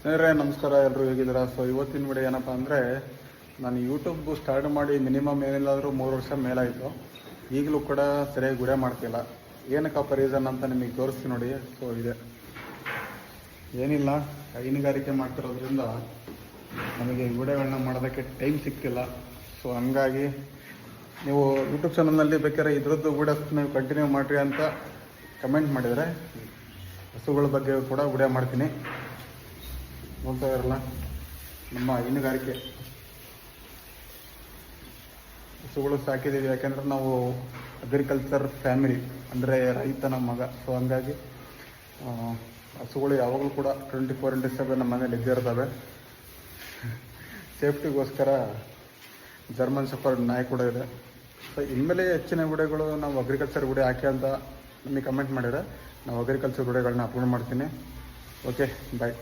ಸ್ನೇಹಿತರೆ ನಮಸ್ಕಾರ, ಎಲ್ಲರೂ ಹೇಗಿದ್ದೀರಾ? ಸೊ ಇವತ್ತಿನ ವಿಡಿಯೋ ಏನಪ್ಪ ಅಂದರೆ, ನಾನು ಯೂಟ್ಯೂಬ್ ಸ್ಟಾರ್ಟ್ ಮಾಡಿ ಮಿನಿಮಮ್ ಏನಿಲ್ಲಾದರೂ 3 ವರ್ಷ ಮೇಲಾಯಿತು. ಈಗಲೂ ಕೂಡ ಸರಿಯಾಗಿ ವಿಡಿಯೋ ಮಾಡ್ತಿಲ್ಲ. ಏನಕ್ಕಪ್ಪ ರೀಸನ್ ಅಂತ ನಿಮಗೆ ತೋರಿಸ್ತೀನಿ ನೋಡಿ. ಸೊ ಇದೆ ಏನಿಲ್ಲ, ಹೈನುಗಾರಿಕೆ ಮಾಡ್ತಿರೋದ್ರಿಂದ ನಮಗೆ ವಿಡಿಯೋಗಳನ್ನ ಮಾಡೋದಕ್ಕೆ ಟೈಮ್ ಸಿಗ್ತಿಲ್ಲ. ಸೊ ಹಂಗಾಗಿ ನೀವು ಯೂಟ್ಯೂಬ್ ಚಾನಲ್ನಲ್ಲಿ ಬೇಕಾದ್ರೆ ಇದ್ರದ್ದು ವೀಡಿಯೋಸ್ ನೀವು ಕಂಟಿನ್ಯೂ ಮಾಡಿರಿ ಅಂತ ಕಮೆಂಟ್ ಮಾಡಿದರೆ ಹಸುಗಳ ಬಗ್ಗೆ ಕೂಡ ವಿಡಿಯೋ ಮಾಡ್ತೀನಿ. ನೋಡ್ತಾ ಇರಲ್ಲ, ನಮ್ಮ ಹೈನುಗಾರಿಕೆ ಹಸುಗಳು ಸಾಕಿದ್ದೀವಿ. ಯಾಕೆಂದರೆ ನಾವು ಅಗ್ರಿಕಲ್ಚರ್ ಫ್ಯಾಮಿಲಿ, ಅಂದರೆ ರೈತನ ಮಗ. ಸೊ ಹಂಗಾಗಿ ಹಸುಗಳು ಯಾವಾಗಲೂ ಕೂಡ 24/7 ನಮ್ಮ ಮನೇಲಿ ಇದ್ದೇ ಇರ್ತವೆ. ಸೇಫ್ಟಿಗೋಸ್ಕರ ಜರ್ಮನ್ ಶೆಫರ್ಡ್ ನಾಯಿ ಕೂಡ ಇದೆ. ಸೊ ಇನ್ಮೇಲೆ ಹೆಚ್ಚಿನ ವಿಡಿಯೋಗಳು ನಾವು ಅಗ್ರಿಕಲ್ಚರ್ ವಿಡಿಯೋ ಹಾಕಿ ಅಂತ ನಮಗೆ ಕಮೆಂಟ್ ಮಾಡಿದರೆ ನಾವು ಅಗ್ರಿಕಲ್ಚರ್ ವಿಡಿಯೋಗಳನ್ನ ಅಪ್ಲೋಡ್ ಮಾಡ್ತೀನಿ. ಓಕೆ, ಬಾಯ್.